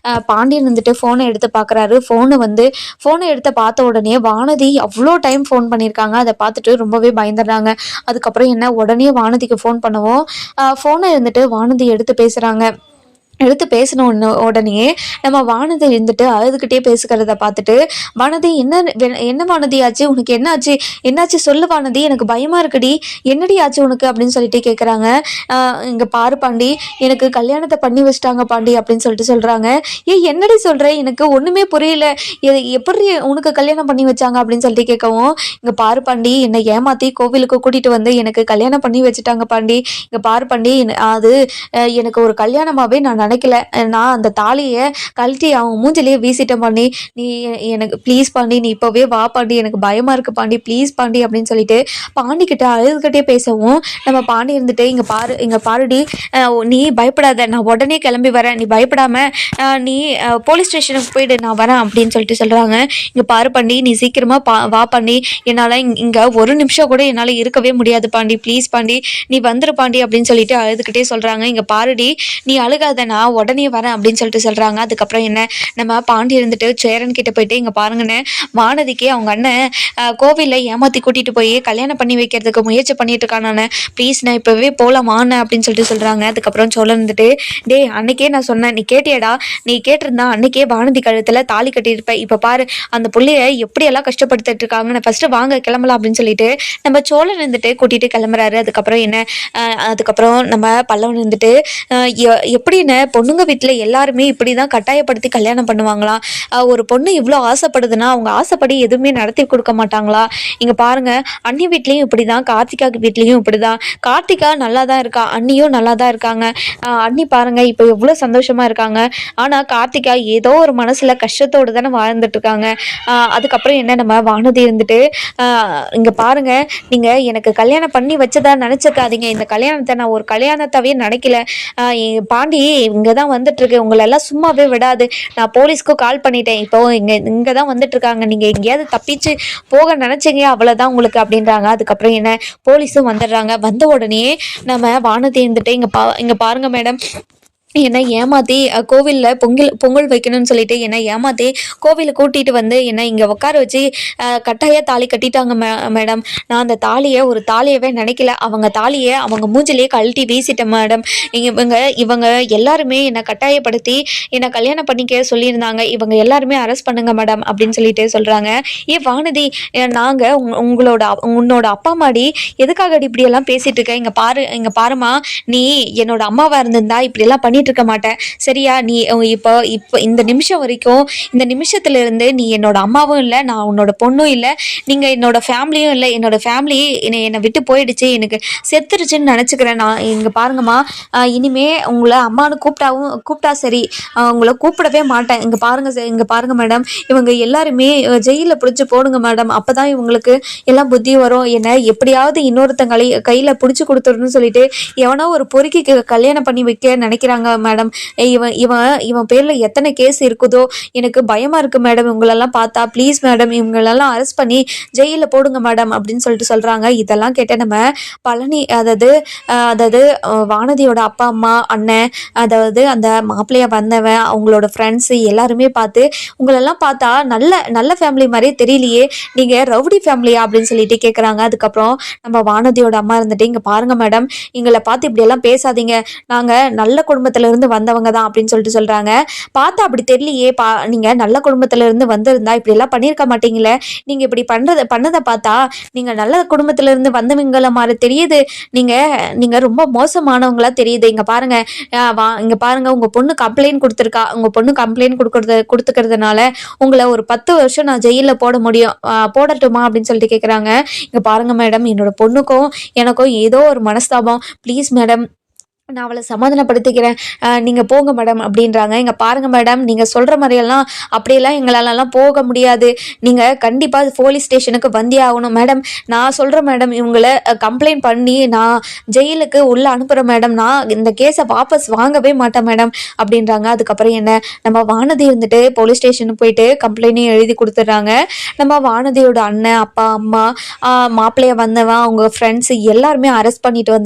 பாண்டியன் வந்துட்டு போனை எடுத்து பாக்குறாரு. போனை எடுத்து பார்த்த உடனே வானதி அவ்வளோ டைம் ஃபோன் பண்ணியிருக்காங்க. அதை பார்த்துட்டு ரொம்பவே பயந்துடுறாங்க. அதுக்கப்புறம் என்ன, உடனே வானதிக்கு ஃபோன் பண்ணவும் ஃபோனை இருந்துட்டு வானதி எடுத்து பேசுகிறாங்க. எடுத்து பேசின உடனே நம்ம வானதி இருந்துட்டு அழுதுகிட்டே பேசுகிறத பார்த்துட்டு, வானதி என்ன வானதி ஆச்சு உனக்கு, என்னாச்சு சொல்லு வானதி, எனக்கு பயமா இருக்குடி, என்னடி ஆச்சு உனக்கு அப்படின்னு சொல்லிட்டு கேட்குறாங்க. இங்கே பாரு பாண்டி, எனக்கு கல்யாணத்தை பண்ணி வச்சிட்டாங்க பாண்டி அப்படின்னு சொல்லிட்டு சொல்கிறாங்க. என்னடி சொல்கிற, எனக்கு ஒன்றுமே புரியல, எப்படி உனக்கு கல்யாணம் பண்ணி வச்சாங்க அப்படின்னு சொல்லிட்டு கேட்கவும், இங்கே பாரு பாண்டி, என்னை ஏமாற்றி கோவிலுக்கு கூட்டிகிட்டு வந்து எனக்கு கல்யாணம் பண்ணி வச்சுட்டாங்க பாண்டி. இங்கே பாரு பாண்டி, அது எனக்கு ஒரு கல்யாணமாகவே நான் நினைக்கல. நான் அந்த தாலியை கழட்டி அவன் மூஞ்சிலேயே வீசிட்டேன் பாண்டி. நீ எனக்கு ப்ளீஸ் பாண்டி, நீ இப்போவே வா பாண்டி, எனக்கு பயமா இருக்கு பாண்டி, ப்ளீஸ் பாண்டி அப்படின்னு சொல்லிட்டு பாண்டி கிட்ட அழுதுகிட்டே பேசவும் நம்ம பாண்டி இருந்துட்டு இங்க பாருடி, நீ பயப்படாத, நான் உடனே கிளம்பி வரேன், நீ பயப்படாம நீ போலீஸ் ஸ்டேஷனுக்கு போயிடு, நான் வரேன் அப்படின்னு சொல்லிட்டு சொல்றாங்க. இங்க பாரு பாண்டி, நீ சீக்கிரமா வா பாண்டி, என்னால இங்க ஒரு நிமிஷம் கூட என்னால இருக்கவே முடியாது பாண்டி, ப்ளீஸ் பாண்டி, நீ வந்துரு பாண்டி அப்படின்னு சொல்லிட்டு அழுதுகிட்டே சொல்றாங்க. இங்க பாருடி, நீ அழுகாத, நான் உடனே வரேன் அப்படின்னு சொல்லிட்டு சொல்றாங்க. அதுக்கப்புறம் என்ன, நம்ம பாண்டி இருந்துட்டு சேரன் கிட்ட போயிட்டு இங்க பாருங்கன்னு வானதிக்கு அவங்க அண்ணன் கோவில்ல ஏமாத்தி கூட்டிட்டு போய் கல்யாணம் பண்ணி வைக்கிறதுக்கு முயற்சி பண்ணிட்டு இருக்கானே, ப்ளீஸ் நான் இப்பவே போலாமான்னு அப்படின்னு சொல்லிட்டு சொல்றாங்க. அதுக்கப்புறம் சோழன் இருந்துட்டு, டே அன்னைக்கே நான் சொன்னேன், நீ கேட்டியடா, நீ கேட்டிருந்தா அன்னைக்கே வானதி கழுத்துல தாலி கட்டியிருப்ப, இப்ப பாரு அந்த புள்ளைய எப்படியெல்லாம் கஷ்டப்படுத்திட்டு இருக்காங்க, நான் ஃபர்ஸ்ட் வாங்க கிளம்பலாம் அப்படின்னு சொல்லிட்டு நம்ம சோழன் இருந்துட்டு கூட்டிட்டு கிளம்புறாரு. அதுக்கப்புறம் என்ன, அதுக்கப்புறம் நம்ம பல்லவன் இருந்துட்டு எப்படின்னு பொண்ணுங்க வீட்டுல எல்லாருமே இப்படிதான் கட்டாயப்படுத்தி கல்யாணம் பண்ணுவாங்களா, ஒரு பொண்ணு இவ்வளோ ஆசைப்படுதுன்னா அவங்க ஆசைப்படி எதுவுமே நடத்தி கொடுக்க மாட்டாங்களா, இங்க பாருங்க அண்ணி வீட்லயும் இப்படிதான், கார்த்திகா வீட்லயும் இப்படிதான், கார்த்திகா நல்லா தான் இருக்கா, அண்ணியும் நல்லா தான் இருக்காங்க, அண்ணி பாருங்க இப்போ எவ்வளோ சந்தோஷமா இருக்காங்க, ஆனா கார்த்திகா ஏதோ ஒரு மனசுல கஷ்டத்தோடு தானே வாழ்ந்துட்டு இருக்காங்க. அதுக்கப்புறம் என்ன, நம்ம வானதி இருந்துட்டு இங்க பாருங்க, நீங்க எனக்கு கல்யாணம் பண்ணி வச்சதா நினைச்சுக்காதீங்க, இந்த கல்யாணத்தை நான் ஒரு கல்யாணத்தாவே நினைக்கல, பாண்டி இங்கதான் வந்துட்டு இருக்கு, உங்களை எல்லாம் சும்மாவே விடாது, நான் போலீஸ்க்கு கால் பண்ணிட்டேன், இப்போ இங்கதான் வந்துட்டு இருக்காங்க, நீங்க எங்கேயாவது தப்பிச்சு போக நினைச்சீங்க அவ்வளவுதான் உங்களுக்கு அப்படின்றாங்க. அதுக்கப்புறம் என்ன, போலீஸும் வந்துடுறாங்க. வந்த உடனே நம்ம வானதி இருந்துட்டு இங்க பாருங்க மேடம், என்னை ஏமாற்றி கோவிலில் பொங்கல் வைக்கணும்னு சொல்லிட்டு என்னை ஏமாற்றி கோவிலை கூட்டிகிட்டு வந்து என்னை இங்கே உட்கார வச்சு கட்டாய தாலி கட்டிட்டாங்க மேடம். நான் அந்த தாலியை ஒரு தாலியவே நினைக்கல, அவங்க தாலியை அவங்க மூஞ்சிலேயே கழட்டி வீசிட்டேன் மேடம். இவங்க எல்லாருமே என்னை கட்டாயப்படுத்தி என்னை கல்யாணம் பண்ணிக்க சொல்லியிருந்தாங்க, இவங்க எல்லாருமே அரெஸ்ட் பண்ணுங்க மேடம் அப்படின்னு சொல்லிட்டு சொல்கிறாங்க. வானதி, நாங்கள் உன்னோட அப்பா அம்மாடி எதுக்காக இப்படியெல்லாம் பேசிகிட்டு இருக்க, இங்கே பாருமா, நீ என்னோட அம்மாவாக இருந்திருந்தா இப்படியெல்லாம் பண்ணி இருக்க மாட்டேன் சரியா, நீ இப்போ இந்த நிமிஷம் வரைக்கும், இந்த நிமிஷத்துல இருந்து நீ என்னோட அம்மாவும் இல்லை, நான் உன்னோட பொண்ணும் இல்லை, நீங்க என்னோட ஃபேமிலியும் இல்லை, என்னோட ஃபேமிலி என்னை விட்டு போயிடுச்சு, எனக்கு செத்துருச்சுன்னு நினைச்சுக்கிறேன் நான். இங்க பாருங்கம்மா, இனிமே உங்களை அம்மானு கூப்பிட்டா சரி, உங்களை கூப்பிடவே மாட்டேன். இங்க பாருங்க மேடம், இவங்க எல்லாருமே ஜெயில பிடிச்சு போடுங்க மேடம், அப்பதான் இவங்களுக்கு எல்லாம் புத்தி வரும், என்ன எப்படியாவது இன்னொருத்தங்க கையில பிடிச்சு கொடுத்துருன்னு சொல்லிட்டு எவனோ ஒரு பொறுக்கி கல்யாணம் பண்ணி வைக்க நினைக்கிறாங்க மேடம். இவன் பேர்ல எத்தனை கேஸ் இருக்குதோ எனக்கு பயமா இருக்கு மேடம், இவங்களெல்லாம் பார்த்தா ப்ளீஸ் மேடம் இவங்களெல்லாம் அரெஸ்ட் பண்ணி ஜெயிலில் போடுங்க மேடம் அப்படின்னு சொல்லிட்டு சொல்றாங்க. இதெல்லாம் கேட்ட நம்ம பழனி, அதாவது வானதியோட அப்பா அம்மா அண்ணன், அதாவது அந்த மாப்பிள்ளைய வந்தவன் அவங்களோட ஃப்ரெண்ட்ஸ் எல்லாருமே பார்த்து, உங்களெல்லாம் பார்த்தா நல்ல ஃபேமிலி மாதிரியே தெரியலையே, நீங்க ரவுடி ஃபேமிலியா அப்படின்னு சொல்லிட்டு கேட்குறாங்க. அதுக்கப்புறம் நம்ம வானதியோட அம்மா இருந்துட்டு, இங்க பாருங்க மேடம், எங்களை பார்த்து இப்படியெல்லாம் பேசாதீங்க, நாங்க நல்ல குடும்பத்துல இருந்து வந்தவங்க தான் அப்படின்னு சொல்லிட்டு சொல்றாங்க. பார்த்தா அப்படி தெரியலையே, நீங்க நல்ல குடும்பத்துல இருந்து வந்திருந்தா இப்படி எல்லாம் பண்ணிருக்க மாட்டீங்களே, நீங்க இப்படி பண்ணதை பார்த்தா நீங்க நல்ல குடும்பத்துல இருந்து வந்தவங்கள மாதிரி தெரியுது, நீங்க ரொம்ப மோசமானவங்களா தெரியுது. இங்க பாருங்க உங்க பொண்ணு கம்ப்ளைண்ட் கொடுத்துருக்கா, உங்க பொண்ணு கம்ப்ளைண்ட் கொடுத்துக்கிறதுனால உங்களை ஒரு 10 வருஷம் நான் ஜெயில போட முடியும், போடட்டுமா அப்படின்னு சொல்லிட்டு கேட்குறாங்க. இங்க பாருங்க மேடம், என்னோட பொண்ணுக்கும் எனக்கும் ஏதோ ஒரு மனஸ்தாபம், ப்ளீஸ் மேடம் நான் அவளை சமாதானப்படுத்திக்கிறேன், நீங்கள் போங்க மேடம் அப்படின்றாங்க. இங்கே பாருங்கள் மேடம், நீங்கள் சொல்கிற மாதிரியெல்லாம் அப்படியெல்லாம் எங்களாலலாம் போக முடியாது, நீங்கள் கண்டிப்பாக போலீஸ் ஸ்டேஷனுக்கு வந்தே ஆகணும் மேடம், நான் சொல்கிறேன் மேடம், இவங்களை கம்ப்ளைண்ட் பண்ணி நான் ஜெயிலுக்கு உள்ளே அனுப்புகிறேன் மேடம், நான் இந்த கேஸை வாபஸ் வாங்கவே மாட்டேன் மேடம் அப்படின்றாங்க. அதுக்கப்புறம் என்ன, நம்ம வானதி வந்துட்டு போலீஸ் ஸ்டேஷனுக்கு போயிட்டு கம்ப்ளைண்ட்டையும் எழுதி கொடுத்துட்றாங்க. நம்ம வானதியோட அண்ணன், அப்பா, அம்மா, மாப்பிள்ளைய வந்தவன், அவங்க ஃப்ரெண்ட்ஸ் எல்லாருமே அரெஸ்ட் பண்ணிட்டு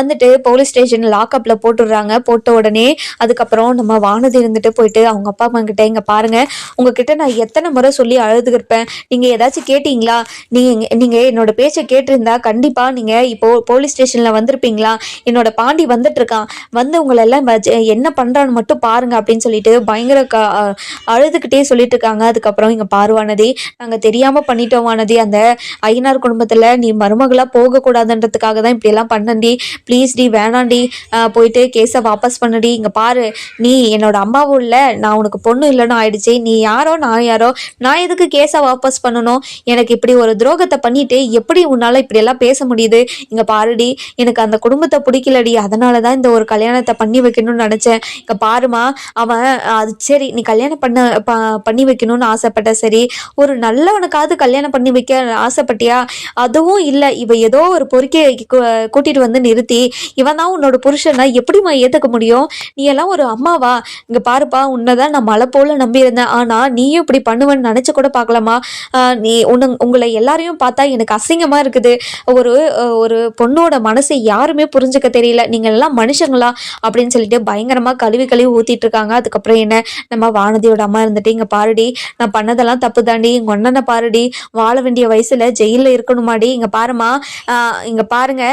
வந்துட்டு போலீஸ் ஸ்டேஷன் லாக்அப்ல போட்டுடுறாங்க. போட்ட உடனே அதுக்கப்புறம் நம்ம வானதி இருந்துட்டு போயிட்டு அவங்க அப்பா அம்மா கிட்ட, இங்க பாருங்க, உங்ககிட்ட நான் எத்தனை முறை சொல்லி அழுதுகிருப்பேன், நீங்க ஏதாச்சும் கேட்டீங்களா, நீங்க என்னோட பேச்சை கேட்டிருந்தா கண்டிப்பா நீங்க இப்போ போலீஸ் ஸ்டேஷன்ல வந்திருப்பீங்களா, என்னோட பாண்டி வந்துட்டு இருக்கான், வந்து உங்களை எல்லாம் என்ன பண்றான்னு மட்டும் பாருங்க அப்படின்னு சொல்லிட்டு பயங்கர அழுதுகிட்டே சொல்லிட்டு இருக்காங்க. அதுக்கப்புறம் இங்க பாரு வானதி, நாங்க தெரியாம பண்ணிட்டோம் வானதி, அந்த ஐயனார் குடும்பத்துல நீ மருமகளா போக கூடாதுன்றதுக்காக தான் இப்படி எல்லாம் பண்ணண்டி, ப்ளீஸ் டி வேணாண்டி, போயிட்டு கேஸை வாபஸ் பண்ணுடி. இங்கே பாரு, நீ என்னோட அம்மாவும் இல்லை, நான் உனக்கு பொண்ணு இல்லைன்னு ஆயிடுச்சு. நீ யாரோ நான் யாரோ, நான் எதுக்கு கேஸை வாபஸ் பண்ணணும்? எனக்கு இப்படி ஒரு துரோகத்தை பண்ணிட்டு எப்படி உன்னால் இப்படியெல்லாம் பேச முடியுது? இங்கே பாருடி, எனக்கு அந்த குடும்பத்தை பிடிக்கலடி, அதனால தான் இந்த ஒரு கல்யாணத்தை பண்ணி வைக்கணும்னு நினச்சேன். இங்கே பாருமா, அவன் அது சரி, நீ கல்யாணம் பண்ணி வைக்கணும்னு ஆசைப்பட்ட, சரி, ஒரு நல்லவனுக்காவது கல்யாணம் பண்ணி வைக்க ஆசைப்பட்டியா? அதுவும் இல்லை. இவ ஏதோ ஒரு பொறுக்கையை கூட்டிட்டு வந்து நிறுத்தி, இவன் தான் உன்னோட புருஷனை எப்படிமா ஏற்றுக்க முடியும்? நீ எல்லாம் ஒரு அம்மாவா? இங்கே பாருப்பா, உன்னைதான் நான் மலை போல நம்பியிருந்தேன், ஆனால் நீயும் இப்படி பண்ணுவேன்னு நினச்சி கூட பார்க்கலாமா? நீ உங்களை எல்லாரையும் பார்த்தா எனக்கு அசிங்கமாக இருக்குது. ஒரு ஒரு பொண்ணோட மனசை யாருமே புரிஞ்சுக்க தெரியல. நீங்கள் எல்லாம் மனுஷங்களா அப்படின்னு சொல்லிட்டு பயங்கரமாக கழுவி ஊற்றிட்டு இருக்காங்க. அதுக்கப்புறம் என்ன, நம்ம வானதியோட அம்மா இருந்துட்டு, இங்கே பாருடி, நான் பண்ணதெல்லாம் தப்பு தாண்டி, இங்கே ஒன்னனை பாருடி, வாழ வேண்டிய வயசில் ஜெயிலில் இருக்கணுமாடி. இங்கே பாருமா, இங்கே பாருங்க,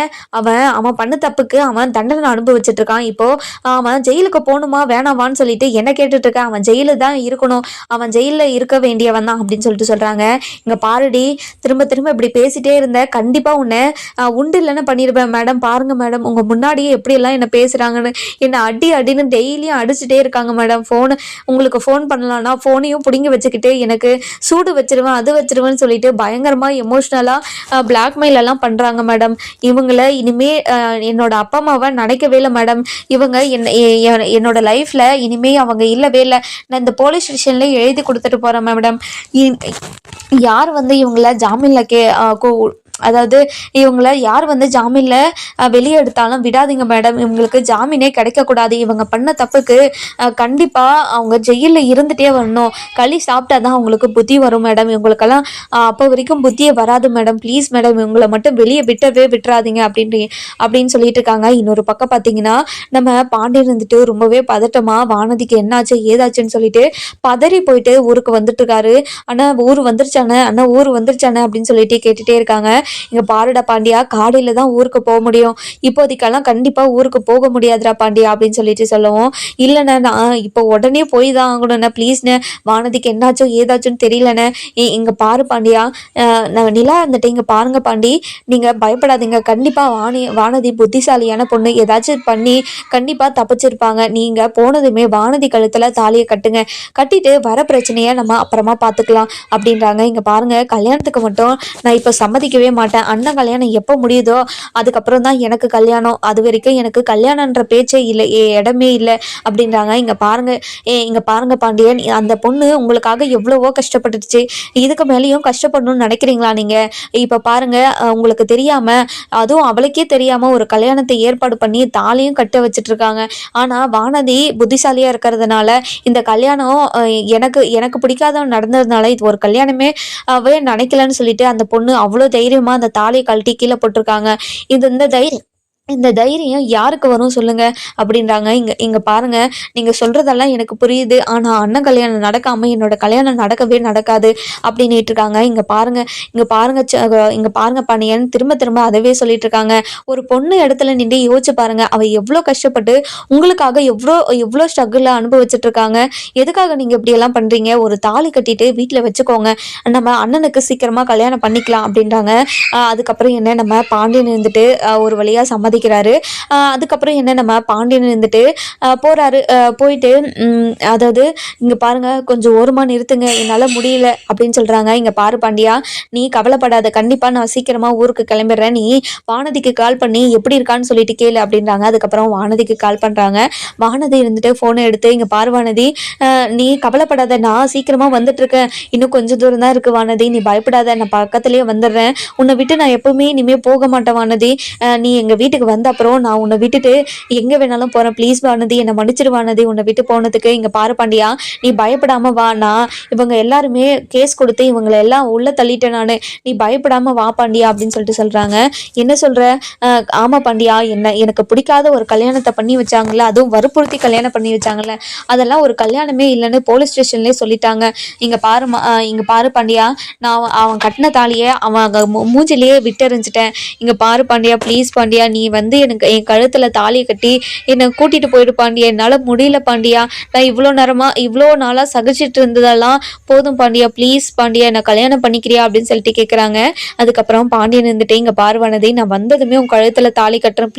அவன் பண்ண தப்புக்கு அவன் தண்டனை அனுபவிச்சுட்டு இருக்கான். இப்போ அவன் ஜெயிலுக்கு போகணுமா வேணாமான்னு சொல்லிட்டு என்ன கேட்டுட்டு இருக்கான். அவன் ஜெயிலு தான் இருக்கணும், அவன் ஜெயிலில் இருக்க வேண்டியவன் தான் அப்படின்னு சொல்லிட்டு சொல்கிறாங்க. இங்கே பாருடி, திரும்ப திரும்ப இப்படி பேசிட்டே இருந்த, கண்டிப்பாக உன்னை உண்டு இல்லைன்னு பண்ணிடுவேன். மேடம் பாருங்க மேடம், உங்கள் முன்னாடியே எப்படியெல்லாம் என்ன பேசுகிறாங்கன்னு, என்னை அடின்னு டெய்லியும் அடிச்சுட்டே இருக்காங்க மேடம். உங்களுக்கு ஃபோன் பண்ணலான்னா ஃபோனையும் பிடிங்கி வச்சுக்கிட்டு எனக்கு சூடு வச்சிருவேன், அது வச்சிருவேன்னு சொல்லிட்டு பயங்கரமாக எமோஷ்னலாக பிளாக்மெயில் எல்லாம் பண்ணுறாங்க மேடம். இவங்களை இனிமே என்னோட அப்பா அம்மாவை நினைக்கவே இல்லை மேடம். இவங்க என்னோட லைஃப்பில் இனிமே அவங்க இல்லவே இல்லை. நான் இந்த போலீஸ் ஸ்டேஷன்லேயே எழுதி கொடுத்துட்டு போகிறேன் மேடம். யார் வந்து இவங்கள ஜாமீனில் அதாவது இவங்கள யார் வந்து ஜாமீனில் வெளியே எடுத்தாலும் விடாதீங்க மேடம். இவங்களுக்கு ஜாமீனே கிடைக்கக்கூடாது. இவங்க பண்ண தப்புக்கு கண்டிப்பாக அவங்க ஜெயிலில் இருந்துகிட்டே வரணும். களி சாப்பிட்டா தான் அவங்களுக்கு புத்தி வரும் மேடம். இவங்களுக்கெல்லாம் அப்போ வரைக்கும் புத்தியே வராது மேடம். ப்ளீஸ் மேடம், இவங்களை மட்டும் வெளியே விட்டுறாதீங்க அப்படின்னு சொல்லிட்டு இருக்காங்க. இன்னொரு பக்கம் பார்த்தீங்கன்னா, நம்ம பாண்டியன் இருந்துட்டு ரொம்பவே பதட்டமாக வானதிக்கு என்னாச்சு ஏதாச்சுன்னு சொல்லிட்டு பதறி போயிட்டு ஊருக்கு வந்துட்டு இருக்காரு. ஆனால் ஊர் வந்துருச்சானே அப்படின்னு சொல்லிட்டு கேட்டுகிட்டே இருக்காங்க. இங்க பாருடா பாண்டியா, காலையில தான் ஊருக்கு போக முடியும், இப்போதைக்கெல்லாம் கண்டிப்பா ஊருக்கு போக முடியாதுடா பாண்டியா அப்படின்னு சொல்லிட்டு சொல்லவும், இல்லைண்ணே நான் இப்போ உடனே போய் தான் ஆகணும்ண்ணே, ப்ளீஸ்ண்ணே, வானதிக்கு என்னாச்சோ ஏதாச்சுன்னு தெரியலண்ணே. இங்க பாரு பாண்டியா, நான் நிலா இருந்துட்டு, இங்க பாருங்க பாண்டி, நீங்க பயப்படாதீங்க, கண்டிப்பா வானதி புத்திசாலியான பொண்ணு, ஏதாச்சும் பண்ணி கண்டிப்பா தப்பிச்சிருப்பாங்க. நீங்க போனதுமே வானதி கழுத்துல தாலியை கட்டிட்டு வர பிரச்சனைய நம்ம அப்புறமா பார்த்துக்கலாம் அப்படின்றாங்க. இங்க பாருங்க, கல்யாணத்துக்கு மட்டும் நான் இப்போ சம்மதிக்கவே மாட்டேன். அண்ணன் கல்யாணம் எப்போ முடியுதோ அதுக்கப்புறம் தான் எனக்கு கல்யாணம், அது வரைக்கும் எனக்கு கல்யாணன்ற பேச்சே இல்லை, இடமே இல்லை அப்படின்றாங்க. இங்க பாருங்க பாண்டியன், அந்த பொண்ணு உங்களுக்காக எவ்வளவோ கஷ்டப்பட்டுச்சு, இதுக்கு மேலேயும் கஷ்டப்படணும்னு நினைக்கிறீங்களா நீங்க? இப்ப பாருங்க, உங்களுக்கு தெரியாம, அதுவும் அவளுக்கே தெரியாம ஒரு கல்யாணத்தை ஏற்பாடு பண்ணி தாலியும் கட்ட வச்சுட்டு இருக்காங்க. ஆனா வானதி புத்திசாலியா இருக்கிறதுனால இந்த கல்யாணம் எனக்கு பிடிக்காதவன் நடந்ததுனால இது ஒரு கல்யாணமே நினைக்கலன்னு சொல்லிட்டு அந்த பொண்ணு அவ்வளோ தைரியமா அந்த தாலியை கழட்டி கீழே போட்டிருக்காங்க. இந்த தைரியம் யாருக்கு வரும் சொல்லுங்க அப்படின்றாங்க. இங்க பாருங்க, நீங்க சொல்றதெல்லாம் எனக்கு புரியுது, ஆனா அண்ணன் கல்யாணம் நடக்காம என்னோட கல்யாணம் நடக்கவே நடக்காது அப்படின்னு இருக்காங்க. இங்க பாருங்க பாண்டியன் திரும்ப அதவே சொல்லிட்டு இருக்காங்க. ஒரு பொண்ணு இடத்துல நின்று யோசிச்சு பாருங்க, அவ எவ்வளோ கஷ்டப்பட்டு உங்களுக்காக எவ்வளோ ஸ்ட்ரகிள் அனுபவிச்சுட்டு இருக்காங்க. எதுக்காக நீங்க இப்படி எல்லாம் பண்றீங்க? ஒரு தாலி கட்டிட்டு வீட்டுல வச்சுக்கோங்க, நம்ம அண்ணனுக்கு சீக்கிரமா கல்யாணம் பண்ணிக்கலாம் அப்படின்றாங்க. அதுக்கப்புறம் என்ன, நம்ம பாண்டியன் இருந்துட்டு ஒரு வழியா சம்மதிக்கிறாரு. அதுக்கப்புறம் என்ன, நம்ம பாண்டியன் இருந்துட்டு போறாரு. போயிட்டு அதாவது இங்க பாருங்க, கொஞ்சம் ஓரமா நிறுத்துங்க, என்னால முடியல அப்படின்னு சொல்றாங்க. இங்க பாரு பாண்டியா, நீ கவலைப்படாத, கண்டிப்பா நான் சீக்கிரமா ஊருக்கு கிளம்பிடுறேன், நீ வானதிக்கு கால் பண்ணி எப்படி இருக்கான்னு சொல்லிட்டு கேளு அப்படின்றாங்க. அதுக்கப்புறம் வானதிக்கு கால் பண்றாங்க. வானதி இருந்துட்டு போனை எடுத்து, இங்க பாரு வானதி, நீ கவலைப்படாத, நான் சீக்கிரமா வந்துட்டு இருக்கேன், இன்னும் கொஞ்சம் தூரம் தான் இருக்கு வானதி, நீ பயப்படாத, நான் பக்கத்துலயே வந்துடுறேன், உன்னை விட்டு நான் எப்பவுமே இனிமே போக மாட்டேன் வானதி, நீ எங்க வீட்டுக்கு வந்த அப்புறம் நான் உன்னை விட்டுட்டு எங்க வேணாலும் போறேன், ப்ளீஸ் வானதி, என்னை மன்னிச்சிரு வானதி, உன்னை விட்டு போனதுக்கு. இங்க பாரு பாண்டியா, நீ பயப்படாம வா, நான் இவங்க எல்லாருமே கேஸ் கொடுத்து இவங்களை எல்லாம் உள்ள தள்ளிட்டேன் நானு, நீ பயப்படாம வா பாண்டியா அப்படின்னு சொல்லிட்டு சொல்றாங்க. என்ன சொல்ற? ஆமா பாண்டியா, எனக்கு பிடிக்காத ஒரு கல்யாணத்தை பண்ணி வச்சாங்கல்ல, அதுவும் வற்புறுத்தி கல்யாணம் பண்ணி வச்சாங்கல்ல, அதெல்லாம் ஒரு கல்யாணமே இல்லைன்னு போலீஸ் ஸ்டேஷன்லயே சொல்லிட்டாங்க. இங்க பாரு பாண்டியா, நான் அவன் கட்டின தாலியை அவன் மூஞ்சிலேயே விட்டெறிஞ்சிட்டேன். இங்க பாரு பாண்டியா, ப்ளீஸ் பாண்டியா, நீ வந்து எனக்கு என் கழுத்தில் தாலியை கட்டி என்னை கூட்டிகிட்டு போயிடு பாண்டியா, என்னால் முடியல பாண்டியா, நான் இவ்வளோ நாளாக சகிச்சிட்டு இருந்ததெல்லாம் போதும் பாண்டியா, ப்ளீஸ் பாண்டியா என்னை கல்யாணம் பண்ணிக்கிறியா அப்படின்னு சொல்லிட்டு கேட்குறாங்க. அதுக்கப்புறம் பாண்டியன் இருந்துட்டு, இங்கே பாரு வானதி, நான் வந்ததுமே உன் கழுத்தில் தாலி கட்டுறேன்,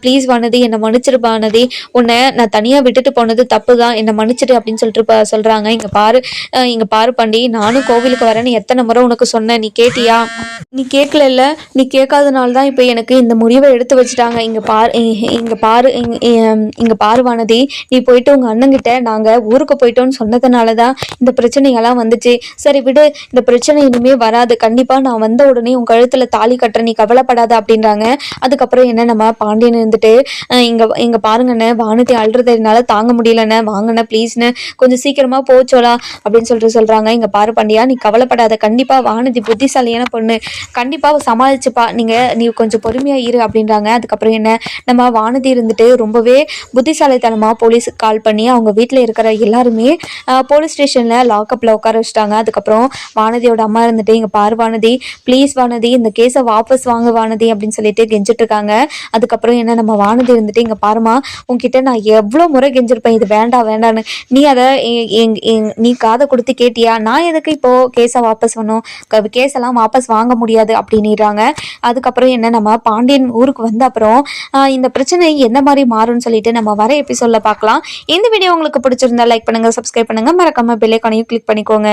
ப்ளீஸ் வானதி என்னை மன்னிச்சிரு வானதி, உன்னை நான் தனியாக விட்டுட்டு போனது தப்பு தான், என்னை மன்னிச்சிடு அப்படின்னு சொல்லிட்டு சொல்கிறாங்க. இங்கே பாரு பாண்டி, நானும் கோவிலுக்கு வரேன்னு எத்தனை முறை உனக்கு சொன்னேன், நீ கேட்டியா? நீ கேட்கல, நீ கேட்காதனால தான் இப்போ எனக்கு இந்த முடிவை எடுத்து வச்சுட்டாங்க. இங்கே பாரு வானதி, நீ போயிட்டு உங்கள் அண்ணங்கிட்ட நாங்கள் ஊருக்கு போயிட்டோன்னு சொன்னதுனால தான் இந்த பிரச்சனையெல்லாம் வந்துச்சு. சரி விடு, இந்த பிரச்சனை இனிமே வராது, கண்டிப்பாக நான் வந்த உடனே உன் கழுத்தில் தாலி கட்டுற, நீ கவலைப்படாத அப்படின்றாங்க. அதுக்கப்புறம் என்ன, நம்ம பாண்டியன் இருந்துட்டு, இங்கே பாருங்கண்ணே, வானதி அழுறதுனால தாங்க முடியலண்ணே, வாங்கண்ணே ப்ளீஸ்ண்ணே, கொஞ்சம் சீக்கிரமாக போச்சோலா அப்படின்னு சொல்கிறாங்க. இங்கே பாரு பாண்டியா, நீ கவலைப்படாத, கண்டிப்பாக வானதி புத்திசாலியான பொண்ணு, கண்டிப்பாக சமாளிச்சுப்பா, நீ கொஞ்சம் பொறுமையாக இரு அப்படின்றாங்க. அதுக்கப்புறம் என்ன, நம்ம வானதி இருந்துட்டு ரொம்பவே புத்திசாலித்தனமாக போலீஸுக்கு கால் பண்ணி அவங்க வீட்டில் இருக்கிற எல்லாருமே போலீஸ் ஸ்டேஷனில் லாக்கப்பில் உட்கார வச்சுட்டாங்க. அதுக்கப்புறம் வானதியோட அம்மா இருந்துட்டு, இங்கே பாரு வானதி, ப்ளீஸ் வானதி, இந்த கேஸை வாபஸ் வாங்க வானதி அப்படின்னு சொல்லிட்டு கெஞ்சிட்டு இருக்காங்க. அதுக்கப்புறம் என்ன, நம்ம வானதி இருந்துட்டு, இங்கே பாருமா, உங்ககிட்ட நான் எவ்வளோ முறை கெஞ்சிருப்பேன் இது வேண்டான்னு, நீ அதை நீ காதை கொடுத்து கேட்டியா? நான் எதுக்கு இப்போது கேஸை வாபஸ் பண்ணோம், கேஸெல்லாம் வாபஸ் வாங்க முடியாது அப்படின்னுறாங்க. அதுக்கப்புறம் என்ன, நம்ம பாண்டியன் ஊருக்கு வந்த அப்புறம் இந்த பிரச்சனை எந்த மாதிரி மாறும்னு சொல்லிட்டு நம்ம வர எபிசோட்ல பார்க்கலாம். இந்த வீடியோ உங்களுக்கு பிடிச்சிருந்தா லைக் பண்ணுங்க, சப்ஸ்கிரைப் பண்ணுங்க, மறக்காம பெல் ஐகானையும் கிளிக் பண்ணிக்கோங்க.